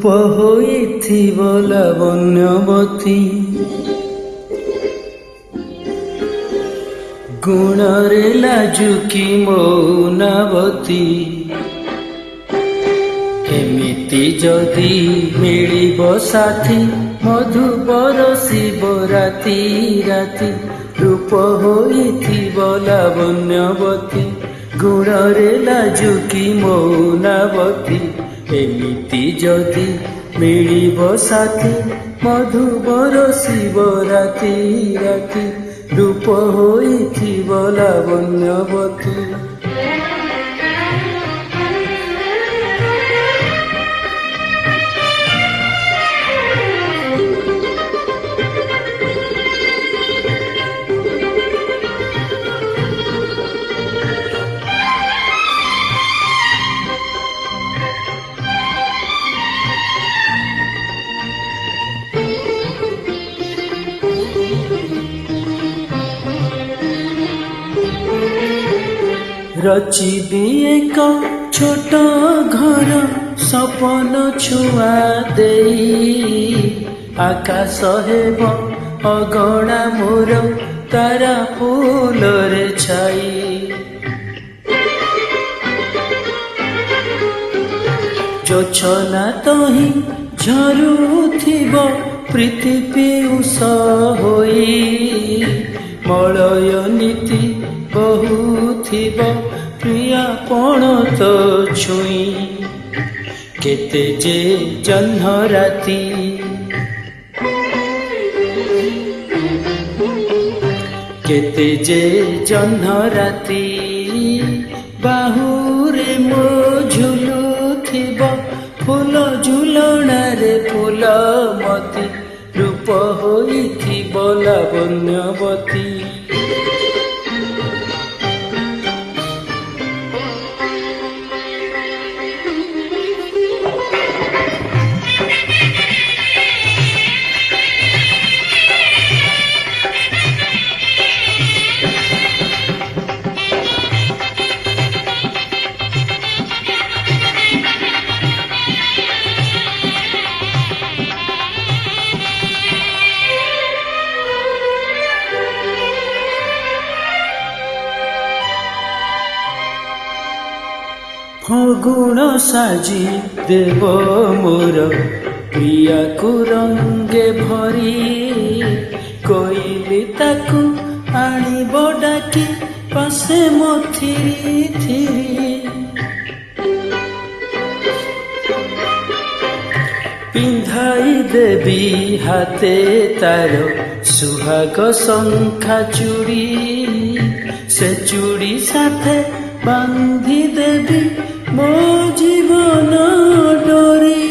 ରୂପ ହୋଇଥିବ ଲାବଣ୍ୟବତୀ, ଗୁଣରେ ଲାଜୁକି ମୌନାବତୀ। ଏମିତି ଯଦି ମିଳିବ ସାଥୀ, ମଧୁ ବରସିବ ରାତି ରାତି। ରୂପ ହୋଇଥିବ ଲାବଣ୍ୟବତୀ, ଗୁଣରେ ଲାଜୁକି ମୌନାବତୀ। ଏମିତି ଯଦି ମିଳିବ ସାଥୀ, ମଧୁ ବରସିବ ରାତି ରାତି। ରୂପ ହୋଇଥିବ ଲାବଣ୍ୟବତୀ। ରଚିବି ଏକ ଛୋଟ ଘର ସପନ ଛୁଆ ଦେଇ, ଆକାଶ ହେବ ଅଗଣା ମୋର ତାରା ଫୁଲରେ ଛାଇ। ଜୋଛନା ତହିଁ ଝରୁଥିବ ପ୍ରୀତି ପିଉଷ ହୋଇ, ମଳୟ ନୀତି ବହୁଥିବ ପ୍ରିୟା ପଣତ ଛୁଇଁ। କେତେ ଯେ ଜହ୍ନ ରାତି, କେତେ ଯେ ଜହ୍ନ ରାତି। ବାହୁରେ ମୋ ଝୁଲୁଥିବ ଫୁଲ ଝୁଲଣାରେ ଫୁଲମତି। ରୂପ ହୋଇଥିବ ଲାବଣ୍ୟବତୀ। ଫଗୁଣ ସାଜି ଦେବ ମୋର ପ୍ରିୟାକୁ ରଙ୍ଗେ ଭରି, କୋଇଲି ତାକୁ ଆଣିବ ଡାକି ପାଶେ ମୋ ଥିରି ଥିରି। ପିନ୍ଧାଇ ଦେବି ହାତେ ତାର ସୁହାଗ ଶଙ୍ଖା ଚୁଡ଼ି, ସେ ଚୁଡ଼ି ସାଥେ ବାନ୍ଧି ଦେବି ମୋ ଜୀବନ ଡୋରି।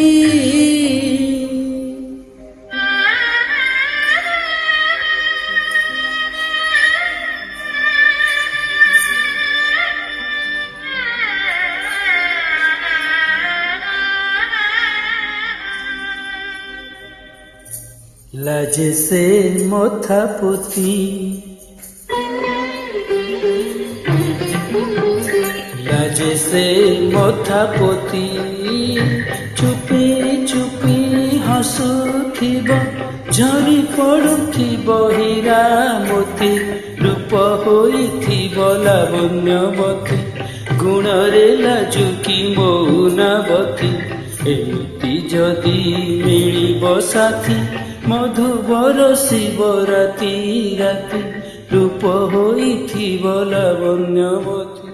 লাজে সে মথা পতি, লাজে সে মথা পতি। চুপি চুপি হସୁଥିବ ଝରି ପଡୁଥିବ ହୀରା ମୋତି। ରୂପ ହୋଇଥିବ ଲାବଣ୍ୟବତୀ, ଗୁଣରେ ଲାଜୁକି ମୌନାବତୀ। ଏମିତି ଯଦି ମିଳିବ ସାଥୀ, ମଧୁ ବରସିବ ରାତି ରାତି। ରୂପ ହୋଇଥିବ ଲାବଣ୍ୟବତୀ।